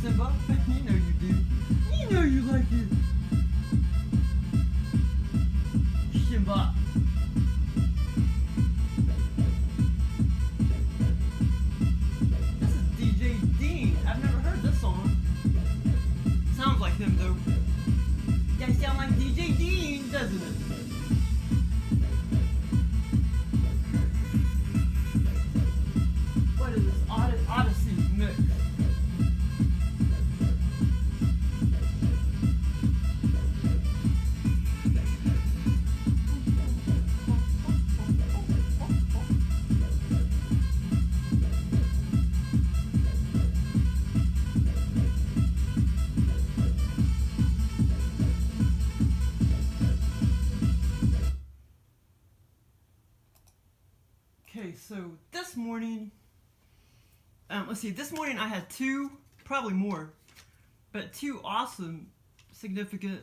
Simba. You know you do. You know you like it. Simba. This is DJ Dean. I've never heard this song. Sounds like him though. That sound like DJ Dean, doesn't it? What is this? Odyssey mix. Okay, so this morning, let's see, this morning I had two, probably more, but two awesome, significant,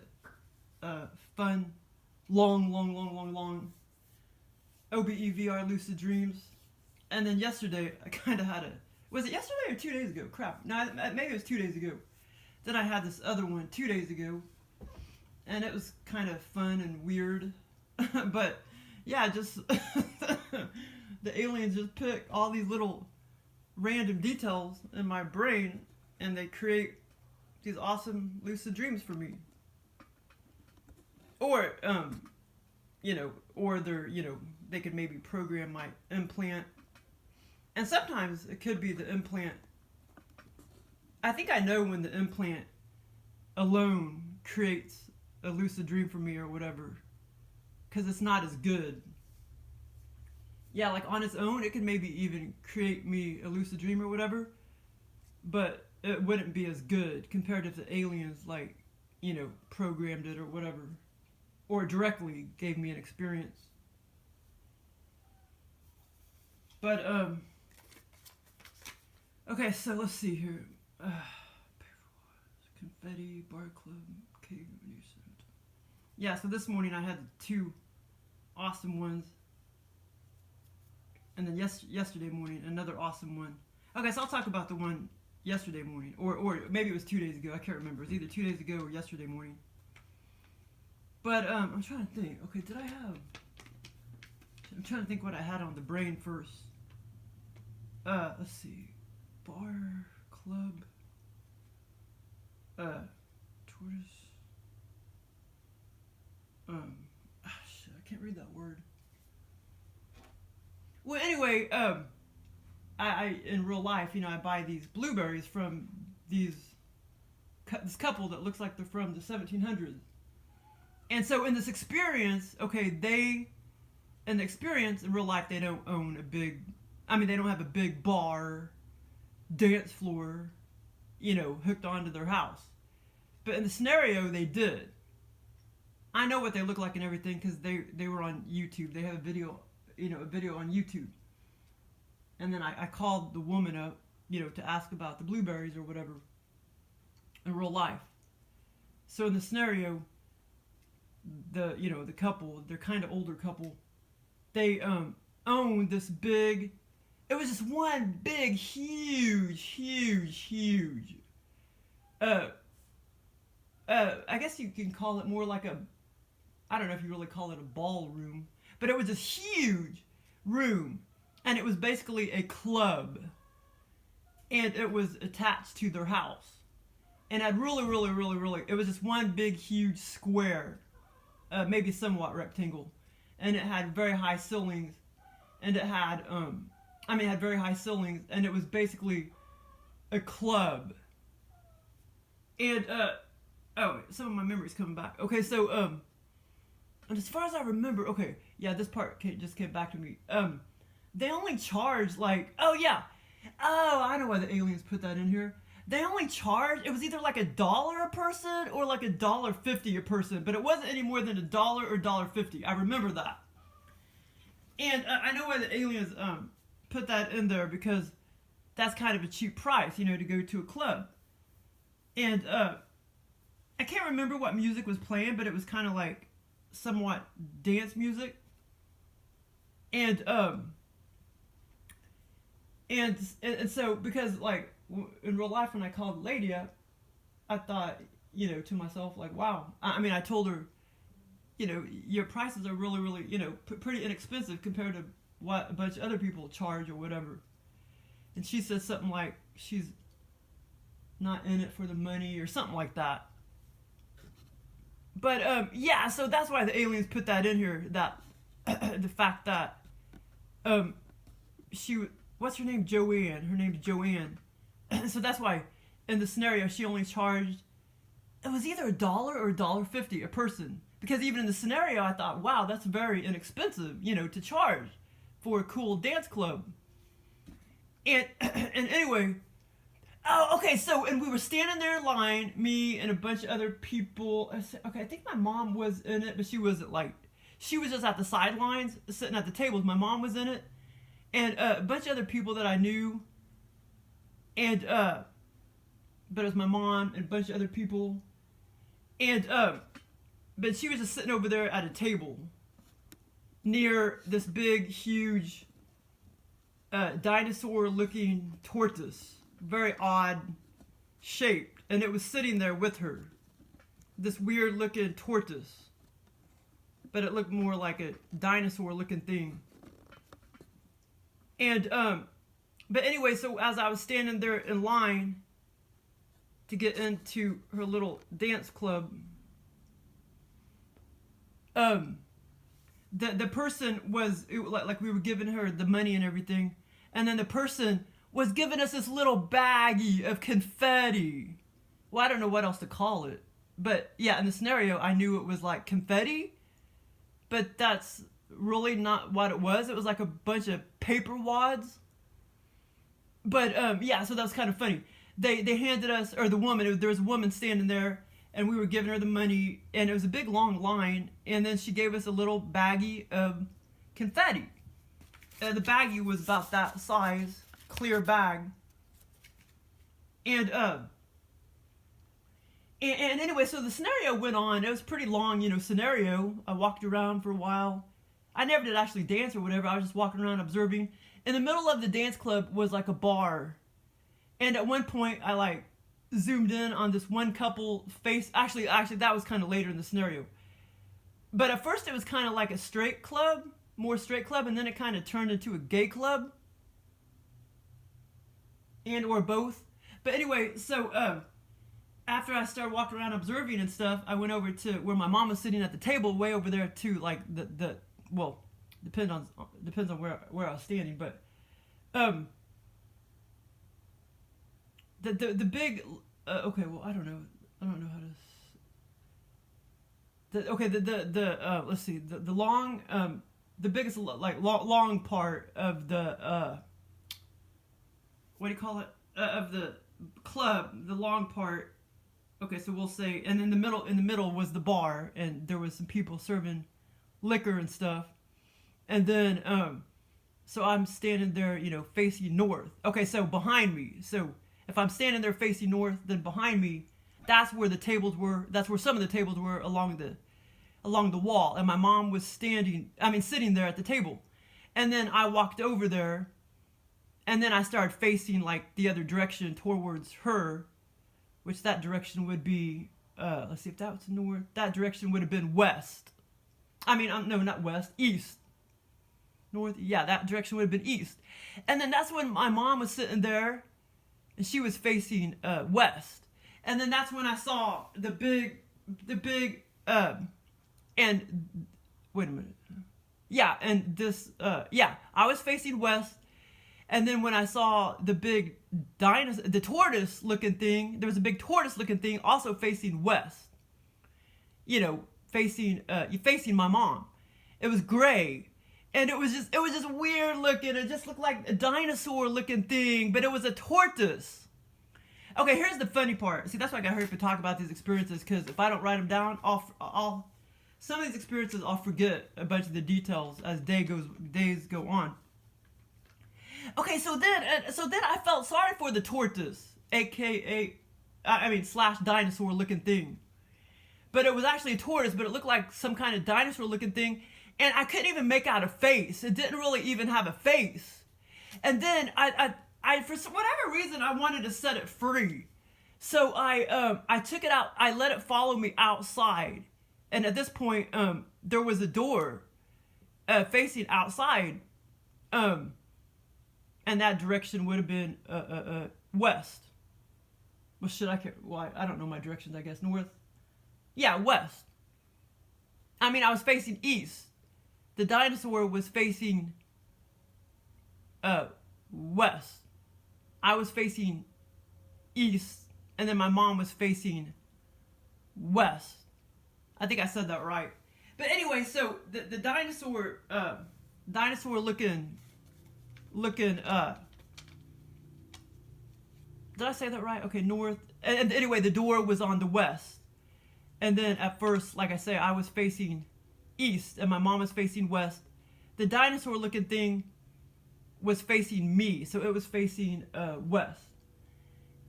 fun, long OBE VR-lucid dreams. And then yesterday, I kind of had was it yesterday or 2 days ago? Crap, no, maybe it was 2 days ago. Then I had this other one 2 days ago, and it was kind of fun and weird, but yeah, just... The aliens just pick all these little random details in my brain and they create these awesome lucid dreams for me. Or, or they're, they could maybe program my implant. And sometimes it could be the implant. I think I know when the implant alone creates a lucid dream for me or whatever. Because it's not as good. Yeah, like on its own, it could maybe even create me a lucid dream or whatever, but it wouldn't be as good compared to if the aliens, like, programmed it or whatever, or directly gave me an experience. But, okay, so let's see here. Confetti, bar club, cave, lucid. Yeah, so this morning I had two awesome ones. And then yesterday morning, another awesome one. Okay, so I'll talk about the one yesterday morning. Or maybe it was 2 days ago. I can't remember. It was either 2 days ago or yesterday morning. But I'm trying to think. Okay, did I have... I'm trying to think what I had on the brain first. Let's see. Bar, club, tortoise. Shit, I can't read that word. Well, anyway, I in real life, I buy these blueberries from this couple that looks like they're from the 1700s. And so in this experience, okay, in the experience, in real life, they don't own they don't have a big bar, dance floor, hooked onto their house. But in the scenario, they did. I know what they look like and everything because they were on YouTube. They have a video on YouTube. And then I called the woman up, to ask about the blueberries or whatever in real life. So in the scenario, the couple, they're kind of older couple, they owned this big, it was just one big, huge, I guess you can call it more like I don't know if you really call it a ballroom, but it was this huge room, and it was basically a club, and it was attached to their house, and it had really, it was just one big, huge square, maybe somewhat rectangle, and it had very high ceilings, and it had, it had very high ceilings, and it was basically a club, and, some of my memory's coming back. Okay, so, and as far as I remember, okay, yeah, this part just came back to me. They only charge I know why the aliens put that in here. They only charge, it was either like $1 a person or like $1.50 a person, but it wasn't any more than $1 or $1.50. I remember that. And I know why the aliens put that in there because that's kind of a cheap price, to go to a club. And I can't remember what music was playing, but it was kind of like somewhat dance music. And so because like in real life when I called the lady up, I thought, you know, to myself, like, wow. I mean, I told her, you know, your prices are really, really, you know, pretty inexpensive compared to what a bunch of other people charge or whatever. And she said something like she's not in it for the money or something like that. But yeah, so that's why the aliens put that in here, that the fact that what's her name? Joanne. Her name's Joanne. So that's why in the scenario she only charged, it was either $1 or $1.50 a person. Because even in the scenario I thought, wow, that's very inexpensive, you know, to charge for a cool dance club. And anyway, oh, okay, so, and we were standing there in line, me and a bunch of other people. Okay, I think my mom was in it, but she wasn't like, she was just at the sidelines, sitting at the tables. My mom was in it, and a bunch of other people that I knew, and, but it was my mom and a bunch of other people, and, but she was just sitting over there at a table, near this big, huge, dinosaur-looking tortoise. Very odd shaped, and it was sitting there with her, this weird looking tortoise, but it looked more like a dinosaur looking thing. And but anyway, so as I was standing there in line to get into her little dance club, the person was like we were giving her the money and everything, and then the person was giving us this little baggie of confetti. Well, I don't know what else to call it. But yeah, in the scenario, I knew it was like confetti. But that's really not what it was. It was like a bunch of paper wads. But yeah, so that was kind of funny. They handed us, or the woman, there was a woman standing there, and we were giving her the money, and it was a big long line, and then she gave us a little baggie of confetti. The baggie was about that size, clear bag. And anyway, so the scenario went on. It was a pretty long, you know, scenario. I walked around for a while. I never did actually dance or whatever. I was just walking around observing. In the middle of the dance club was like a bar. And at one point, I like zoomed in on this one couple face. Actually, that was kind of later in the scenario. But at first, it was kind of like a straight club, more straight club, and then it kind of turned into a gay club. And or both. But anyway, so after I started walking around observing and stuff, I went over to where my mom was sitting at the table, way over there too. Like the well, depends on where I was standing, but the big okay, well, I don't know how to. Let's see, the long the biggest like long part of the what do you call it, of the club, the long part. Okay, so we'll say, and in the middle was the bar, and there was some people serving liquor and stuff. And then so I'm standing there, you know, facing north. Okay, so behind me, so if I'm standing there facing north, then behind me, that's where the tables were. That's where some of the tables were along the wall, and my mom was sitting there at the table. And then I walked over there, and then I started facing like the other direction towards her, which that direction would be, let's see if that was north. That direction would have been west. I mean, no, not west, east. North, yeah, that direction would have been east. And then that's when my mom was sitting there, and she was facing west. And then that's when I saw the big, and, wait a minute. Yeah, and this, I was facing west. And then when I saw the big the tortoise looking thing, there was a big tortoise looking thing also facing west. You know, facing my mom. It was gray. And it was just weird looking. It just looked like a dinosaur looking thing, but it was a tortoise. Okay, here's the funny part. See, that's why I got hurry up and talk about these experiences, because if I don't write them down, some of these experiences I'll forget a bunch of the details as days go on. Okay, so then I felt sorry for the tortoise, aka, / dinosaur looking thing. But it was actually a tortoise, but it looked like some kind of dinosaur looking thing, and I couldn't even make out a face. It didn't really even have a face. And then I for whatever reason, I wanted to set it free. So I took it out. I let it follow me outside. And at this point, there was a door facing outside. And that direction would have been west. Well, should I care? Why? I don't know my directions, I guess. North? Yeah, west. I mean, I was facing east. The dinosaur was facing west. I was facing east, and then my mom was facing west. I think I said that right. But anyway, so the dinosaur looking did I say that right? Okay, north. And anyway, the door was on the west. And then at first, like I say, I was facing east and my mom was facing west. The dinosaur looking thing was facing me, so it was facing west.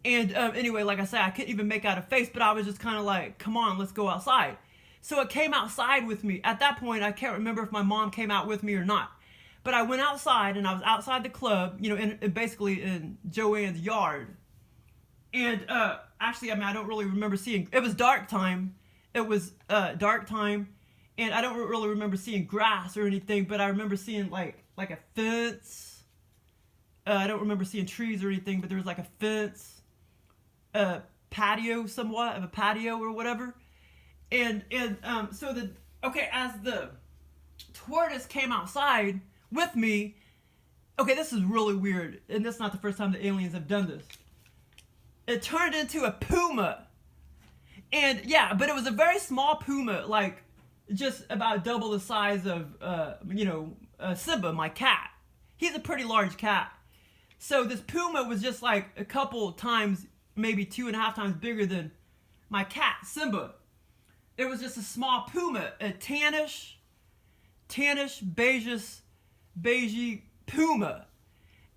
And anyway, like I said, I couldn't even make out a face, but I was just kind of like, come on, let's go outside. So it came outside with me. At that point, I can't remember if my mom came out with me or not. But I went outside, and I was outside the club, basically in Joanne's yard. And actually, I mean, I don't really remember seeing... It was dark time. It was dark time. And I don't really remember seeing grass or anything, but I remember seeing, like a fence. I don't remember seeing trees or anything, but there was, like, a fence. Patio, somewhat of a patio or whatever. And so as the tortoise came outside with me... Okay, this is really weird, and this is not the first time the aliens have done this. It turned into a PUMA. And yeah, but it was a very small PUMA, like just about double the size of, Simba, my cat. He's a pretty large cat. So this PUMA was just like a couple times, maybe 2.5 times bigger than my cat, Simba. It was just a small PUMA, a tannish, beige PUMA.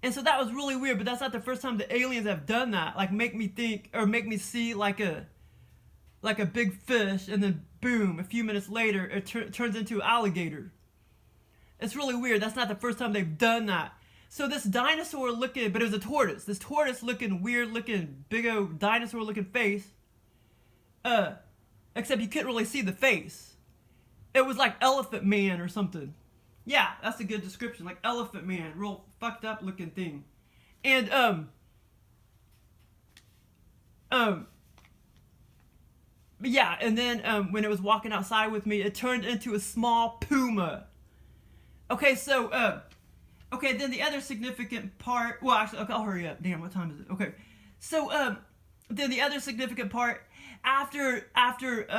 And so that was really weird, but that's not the first time the aliens have done that. Like make me think, or make me see like a big fish, and then boom, a few minutes later, it turns into an alligator. It's really weird. That's not the first time they've done that. So this dinosaur looking, but it was a tortoise. This tortoise looking, weird looking, big old dinosaur looking face. Except you couldn't really see the face. It was like Elephant Man or something. Yeah, that's a good description. Like Elephant Man, real fucked up looking thing. And yeah, and then when it was walking outside with me, it turned into a small PUMA. Okay, so then the other significant part. Well, actually, okay, I'll hurry up. Damn, what time is it? Okay, so then the other significant part after the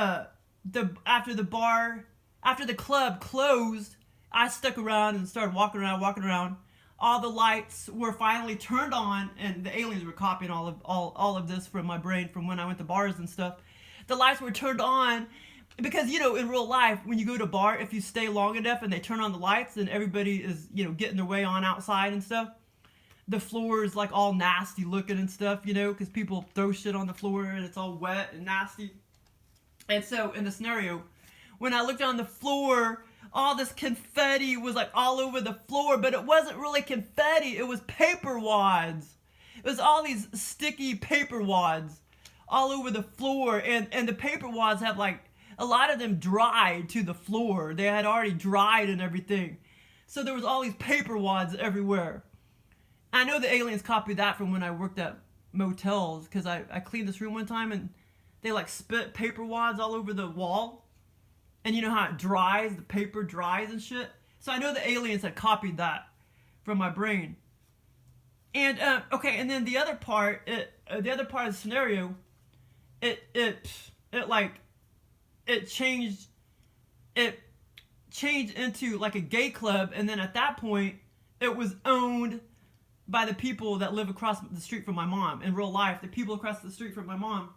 club closed, I stuck around and started walking around. All the lights were finally turned on, and the aliens were copying all of this from my brain from when I went to bars and stuff. The lights were turned on because, in real life, when you go to a bar, if you stay long enough and they turn on the lights and everybody is, getting their way on outside and stuff, the floor is like all nasty looking and stuff, because people throw shit on the floor and it's all wet and nasty. And so in the scenario, when I looked on the floor, all this confetti was like all over the floor, but it wasn't really confetti, it was paper wads. It was all these sticky paper wads all over the floor, and the paper wads have like, a lot of them dried to the floor. They had already dried and everything. So there was all these paper wads everywhere. I know the aliens copied that from when I worked at motels, because I cleaned this room one time and they like spit paper wads all over the wall. And you know how it dries, the paper dries and shit? So I know the aliens had copied that from my brain. And, okay, and then the other part of the scenario, it changed into like a gay club, and then at that point, it was owned by the people that live across the street from my mom. In real life, the people across the street from my mom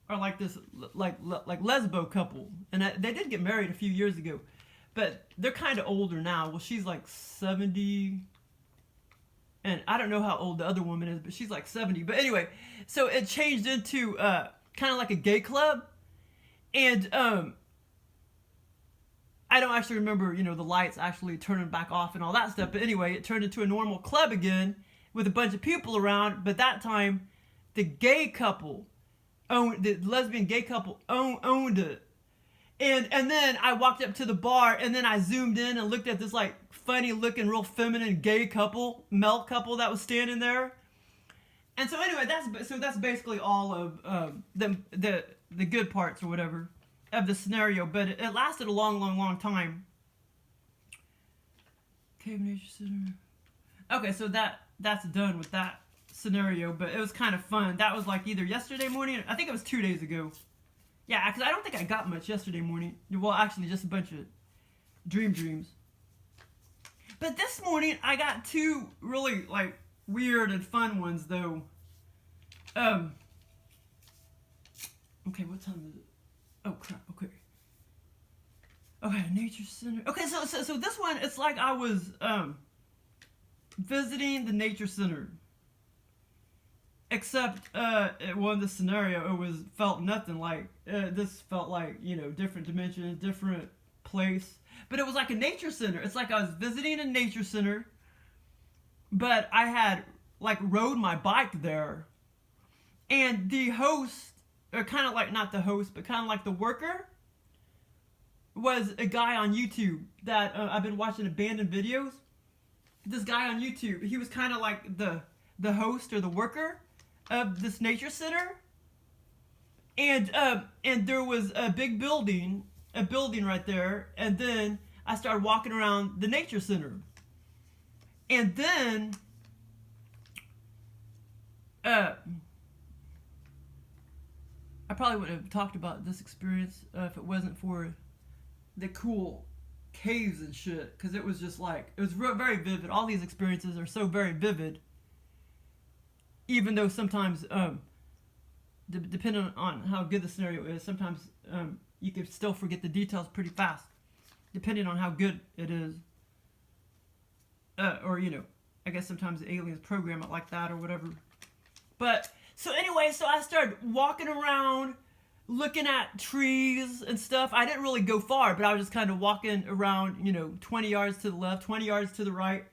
are like this, like lesbo couple, and they did get married a few years ago, but they're kind of older now. Well, she's like 70, and I don't know how old the other woman is, but she's like 70. But anyway, so it changed into kind of like a gay club, and I don't actually remember, the lights actually turning back off and all that stuff. But anyway, it turned into a normal club again with a bunch of people around, but that time the lesbian gay couple owned it. And then I walked up to the bar, and then I zoomed in and looked at this like funny looking, real feminine gay couple, male couple that was standing there. And so anyway, that's basically all of the good parts or whatever of the scenario. But it lasted a long time. Cave Nature Center. Okay, so that's done with that scenario, but it was kind of fun. That was like either yesterday morning, I think it was 2 days ago. Yeah, because I don't think I got much yesterday morning. Well, actually, just a bunch of dreams. But this morning, I got 2 really, like, weird and fun ones, though. Okay, what time is it? Oh, crap, okay. Okay, Nature Center. Okay, so this one, it's like I was, visiting the Nature Center. Except, in this scenario, felt nothing like, this felt like, you know, different dimension, different place. But it was like a nature center. It's like I was visiting a nature center, but I had, like, rode my bike there. And the host, or kind of like, not the host, but kind of like the worker, was a guy on YouTube that, I've been watching abandoned videos. This guy on YouTube, he was kind of like the host or the worker of this nature center, and there was a big building right there, and then I started walking around the nature center, and then I probably wouldn't have talked about this experience if it wasn't for the cool caves and shit, because it was just like, it was very vivid. All these experiences are so very vivid. Even though sometimes, depending on how good the scenario is, sometimes you can still forget the details pretty fast, depending on how good it is. Or, you know, I guess sometimes the aliens program it like that or whatever. But, so anyway, so I started walking around, looking at trees and stuff. I didn't really go far, but I was just kind of walking around, you know, 20 yards to the left, 20 yards to the right.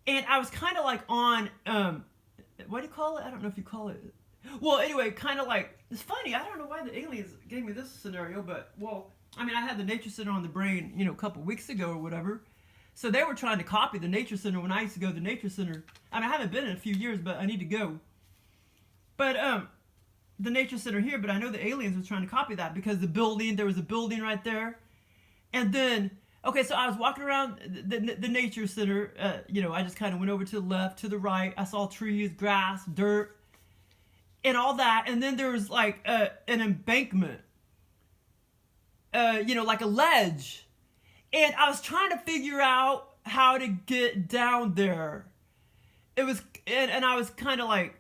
And I was kind of like on, what do you call it? I don't know if you call it. Well, anyway, kind of like, it's funny. I don't know why the aliens gave me this scenario, but, well, I mean, I had the Nature Center on the brain, you know, a couple weeks ago or whatever. So they were trying to copy the Nature Center when I used to go to the Nature Center. I mean, I haven't been in a few years, but I need to go. But, the Nature Center here, but I know the aliens were trying to copy that because there was a building right there. And then, okay, so I was walking around the Nature Center, you know, I just kind of went over to the left, to the right. I saw trees, grass, dirt, and all that. And then there was like an embankment, you know, like a ledge. And I was trying to figure out how to get down there. It was, and I was kind of like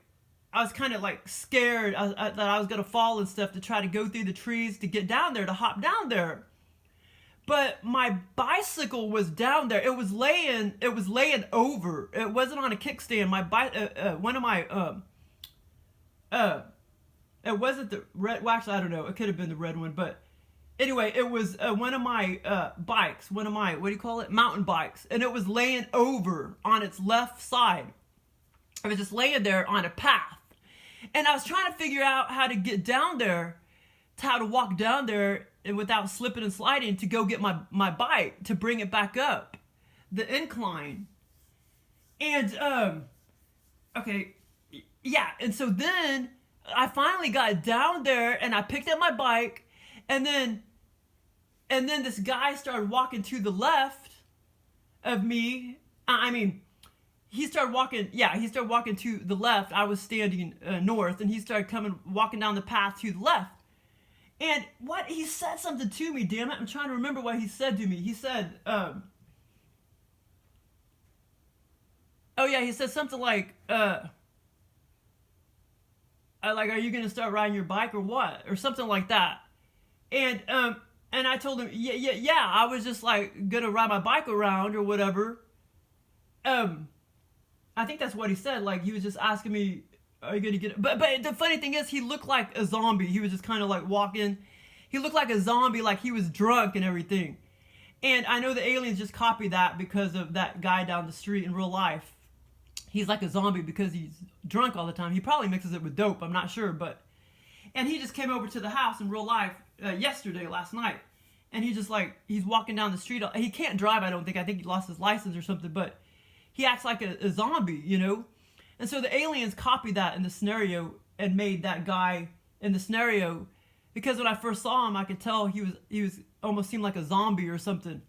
scared that I was going to fall and stuff to try to go through the trees to get down there, to hop down there. But my bicycle was down there. It was laying over. It wasn't on a kickstand. It wasn't the red, well, actually, I don't know. It could have been the red one, but anyway, it was one of my bikes, what do you call it? Mountain bikes. And it was laying over on its left side. I was just laying there on a path. And I was trying to figure out how to get down there, how to walk down there and without slipping and sliding to go get my bike to bring it back up the incline. And, okay, yeah. And so then I finally got down there and I picked up my bike, and then this guy started walking to the left of me. He started walking to the left. I was standing north, and he started walking down the path to the left. And he said something to me, damn it. I'm trying to remember what he said to me. He said, he said something like, are you going to start riding your bike or what? Or something like that. And I told him, yeah, I was just like going to ride my bike around or whatever. I think that's what he said. Like, he was just asking me, are you going to get it? But the funny thing is, he looked like a zombie. He was just kind of like walking. He looked like a zombie, like he was drunk and everything. And I know the aliens just copied that because of that guy down the street in real life. he's like a zombie because he's drunk all the time. He probably mixes it with dope, I'm not sure, and he just came over to the house in real life last night, and he's walking down the street. He can't drive, I don't think. I think he lost his license or something, but he acts like a zombie, you know? And so the aliens copied that in the scenario and made that guy in the scenario, because when I first saw him, I could tell he was almost seemed like a zombie or something.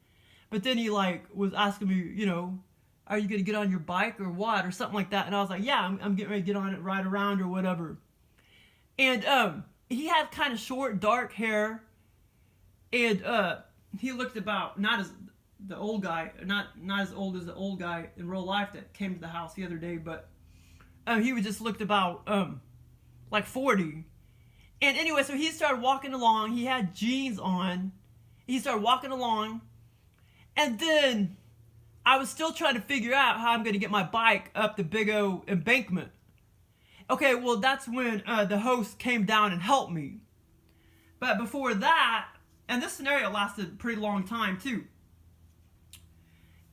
But then he like was asking me, you know, are you gonna get on your bike or what, or something like that? And I was like, yeah, I'm getting ready to get on it, ride around or whatever. And he had kind of short, dark hair, and he looked about not as the old guy, not as old as the old guy in real life that came to the house the other day, but he was just looked about like 40. And anyway, so he started walking along. He had jeans on. He started walking along, and then I was still trying to figure out how I'm going to get my bike up the big O embankment. Okay, well, that's when the host came down and helped me. But before that, and this scenario lasted a pretty long time too.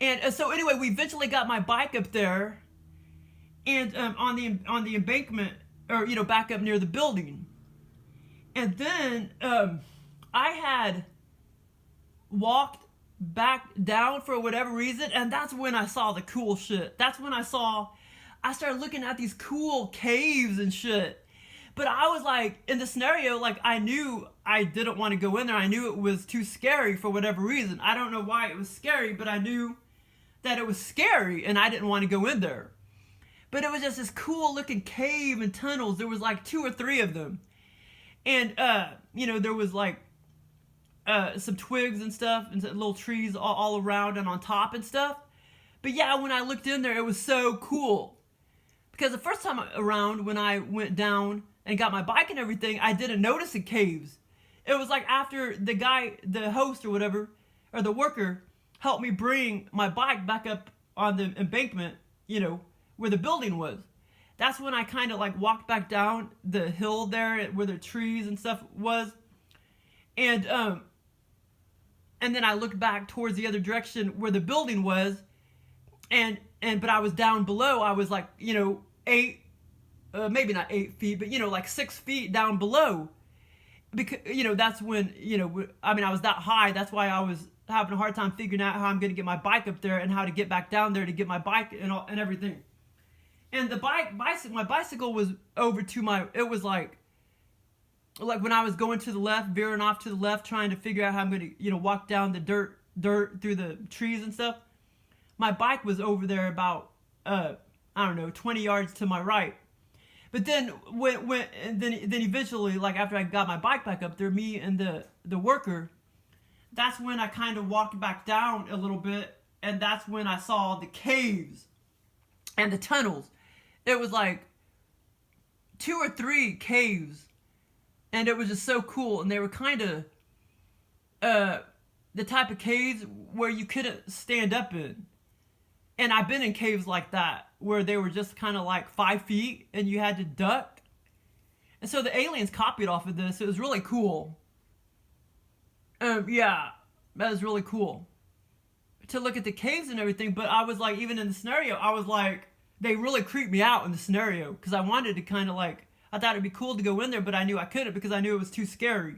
And so anyway, we eventually got my bike up there, and on the embankment, or you know, back up near the building. And then I had walked back down for whatever reason, and that's when I saw the cool shit. That's when I started looking at these cool caves and shit. But I was like, in the scenario, like I knew I didn't want to go in there. I knew it was too scary for whatever reason. I don't know why it was scary, but I knew that it was scary and I didn't want to go in there. But it was just this cool looking cave and tunnels. There was like 2 or 3 of them. And, you know, there was like some twigs and stuff and little trees all around and on top and stuff. But yeah, when I looked in there, it was so cool. Because the first time around, when I went down and got my bike and everything, I didn't notice the caves. It was like after the guy, the host or whatever, or the worker, helped me bring my bike back up on the embankment, you know, where the building was. That's when I kind of like walked back down the hill there where the trees and stuff was. And then I looked back towards the other direction where the building was. But I was down below. I was like, you know, maybe not 8 feet, but you know, like 6 feet down below. Because, you know, that's when, you know, I mean, I was that high. That's why I was having a hard time figuring out how I'm going to get my bike up there and how to get back down there to get my bike and everything. And my bicycle was over to it was like when I was going to the left, veering off to the left, trying to figure out how I'm going to, you know, walk down the dirt through the trees and stuff. My bike was over there about, I don't know, 20 yards to my right. But then then eventually, like after I got my bike back up there, me and the worker, that's when I kind of walked back down a little bit, and that's when I saw the caves and the tunnels. It was like 2 or 3 caves, and it was just so cool. And they were kind of the type of caves where you couldn't stand up in. And I've been in caves like that where they were just kind of like 5 feet and you had to duck. And so the aliens copied off of this. It was really cool. Yeah, that was really cool to look at the caves and everything. But I was like, even in the scenario, I was like, they really creeped me out in the scenario because I wanted to kind of like, I thought it'd be cool to go in there, but I knew I couldn't because I knew it was too scary.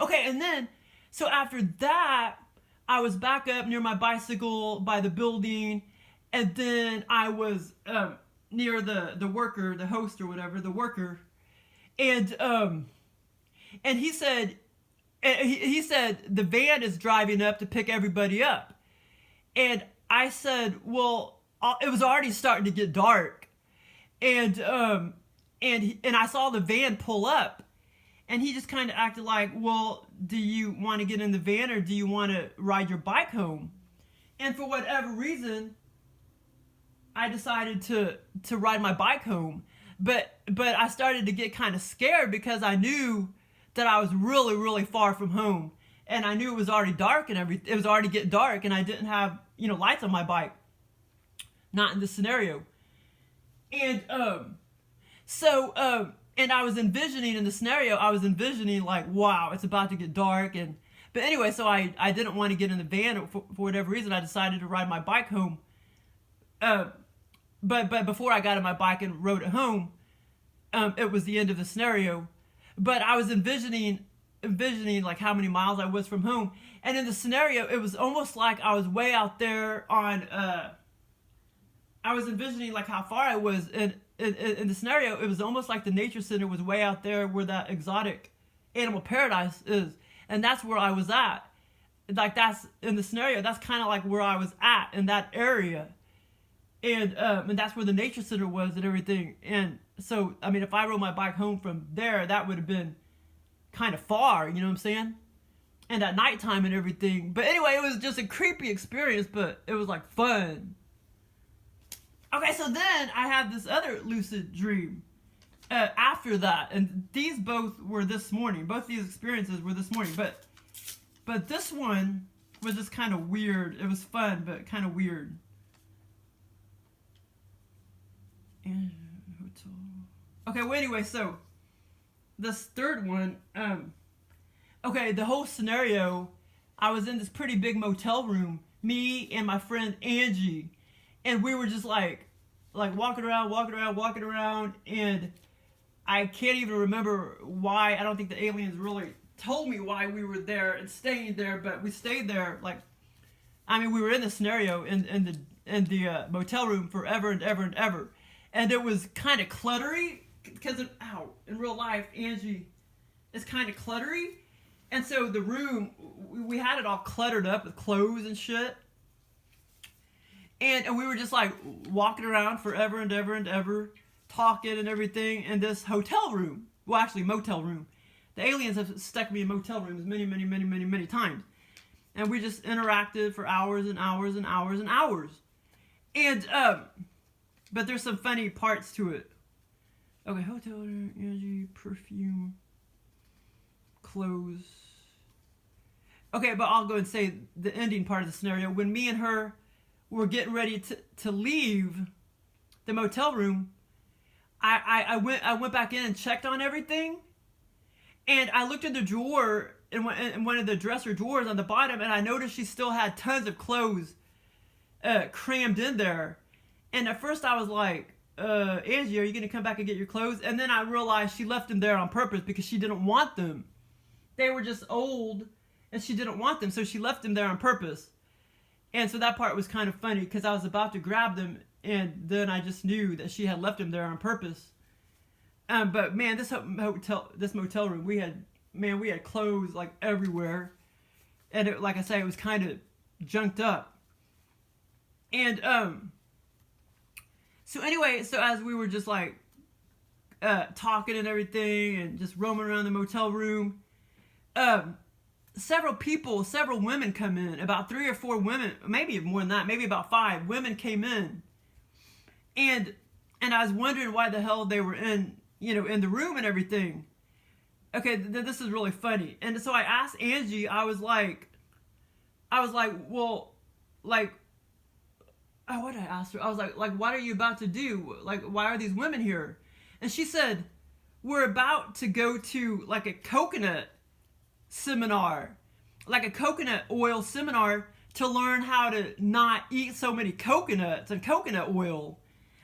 Okay, and then, so after that, I was back up near my bicycle by the building, and then I was near the worker, the host or whatever, the worker, and he said the van is driving up to pick everybody up, and I said, well, it was already starting to get dark, and I saw the van pull up. And he just kind of acted like, well, do you want to get in the van or do you want to ride your bike home? And for whatever reason, I decided to ride my bike home. But I started to get kind of scared because I knew that I was really, really far from home. And I knew it was already dark and everything. It was already getting dark and I didn't have, you know, lights on my bike. Not in this scenario. And and I was envisioning in the scenario, like, wow, it's about to get dark. But anyway, so I didn't want to get in the van for whatever reason. I decided to ride my bike home. but before I got on my bike and rode it home, it was the end of the scenario. But I was envisioning like how many miles I was from home, and in the scenario, it was almost like I was way out there on. I was envisioning like how far I was in the scenario. It was almost like the nature center was way out there where that exotic animal paradise is, and that's where I was at. Like that's in the scenario. That's kind of like where I was at in that area, and that's where the nature center was and everything. And so, I mean, if I rode my bike home from there, that would have been kind of far, you know what I'm saying? And at nighttime and everything. But anyway, it was just a creepy experience, but it was like fun. Okay, so then I had this other lucid dream after that, and these both were this morning. Both these experiences were this morning, but this one was just kind of weird. It was fun, but kind of weird. And okay, well, anyway, so this third one, okay, the whole scenario, I was in this pretty big motel room, me and my friend Angie, and we were just like walking around, and I can't even remember why. I don't think the aliens really told me why we were there and staying there, but we stayed there. Like, I mean, we were in the scenario in the motel room forever and ever and ever. And it was kind of cluttery because in real life, Angie is kind of cluttery. And so the room, we had it all cluttered up with clothes and shit. And we were just like walking around forever and ever and ever, talking and everything in this hotel room. Well, actually, motel room. The aliens have stuck me in motel rooms many times. And we just interacted for hours and hours and hours and hours. And, but there's some funny parts to it. Okay, hotel, energy, perfume, clothes. Okay, but I'll go and say the ending part of the scenario. When me and her were getting ready to leave the motel room, I went back in and checked on everything. And I looked in the drawer, in one of the dresser drawers on the bottom, and I noticed she still had tons of clothes crammed in there. And at first I was like, Angie, are you going to come back and get your clothes? And then I realized she left them there on purpose because she didn't want them. They were just old, and she didn't want them, so she left them there on purpose. And so that part was kind of funny because I was about to grab them, and then I just knew that she had left them there on purpose. But man, this motel room, we had clothes like everywhere, and it, like I say, it was kind of junked up. And so anyway, so as we were just like talking and everything, and just roaming around the motel room, several women come in, about 3 or 4 women, maybe more than that, maybe about 5 women came in, and I was wondering why the hell they were in the room and everything. Okay, this is really funny. And so I asked Angie, I was like, well, like, what did I ask her? I was like, what are you about to do? Like, why are these women here? And she said, we're about to go to like a coconut seminar, like a coconut oil seminar to learn how to not eat so many coconuts and coconut oil.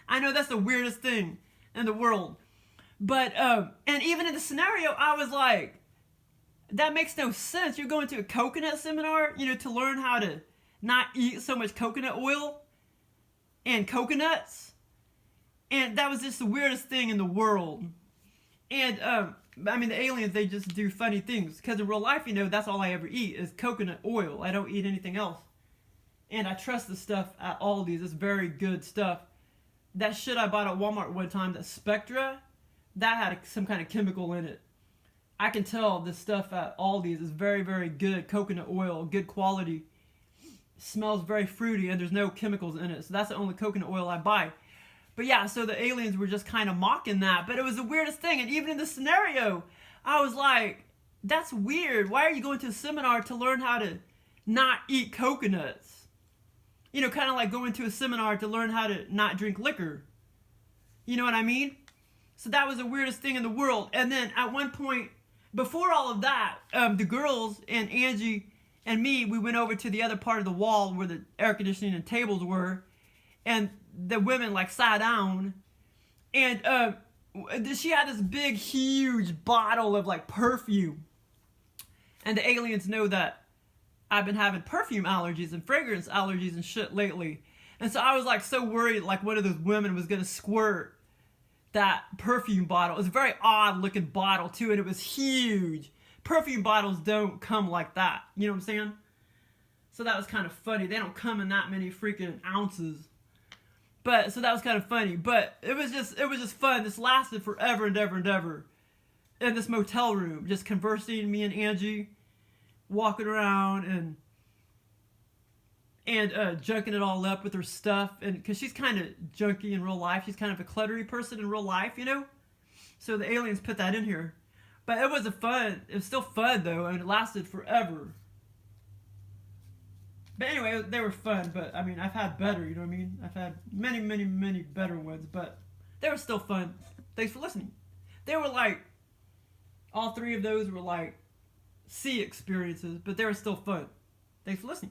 I know that's the weirdest thing in the world. But, and even in the scenario, I was like, that makes no sense. You're going to a coconut seminar, to learn how to not eat so much coconut oil and coconuts. And that was just the weirdest thing in the world. And, I mean, the aliens, they just do funny things. Because in real life, that's all I ever eat is coconut oil. I don't eat anything else. And I trust the stuff at Aldi's. It's very good stuff. That shit I bought at Walmart one time, that Spectra, that had some kind of chemical in it. I can tell this stuff at Aldi's is very, very good coconut oil, good quality. Smells very fruity, and there's no chemicals in it. So that's the only coconut oil I buy. But yeah, so the aliens were just kind of mocking that. But it was the weirdest thing. And even in the scenario, I was like, that's weird. Why are you going to a seminar to learn how to not eat coconuts? Kind of like going to a seminar to learn how to not drink liquor. You know what I mean? So that was the weirdest thing in the world. And then at one point, before all of that, the girls and Angie and me, we went over to the other part of the wall where the air conditioning and tables were. And the women like sat down, and she had this big, huge bottle of like perfume. And the aliens know that I've been having perfume allergies and fragrance allergies and shit lately. And so I was like so worried like one of those women was gonna squirt that perfume bottle. It was a very odd looking bottle too, and it was huge. Perfume bottles don't come like that. You know what I'm saying? So that was kind of funny. They don't come in that many freaking ounces. But so that was kind of funny. But it was just fun. This lasted forever and ever and ever. In this motel room, just conversing, me and Angie, walking around and junking it all up with her stuff, and because she's kind of junky in real life, she's kind of a cluttery person in real life, you know. So the aliens put that in here, but it was still fun though, and it lasted forever. But anyway, they were fun. But I mean, I've had better, you know what I mean. I've had many, many, many better ones, but they were still fun. Thanks for listening. They were like, all three of those were like sea experiences, but they were still fun. Thanks for listening.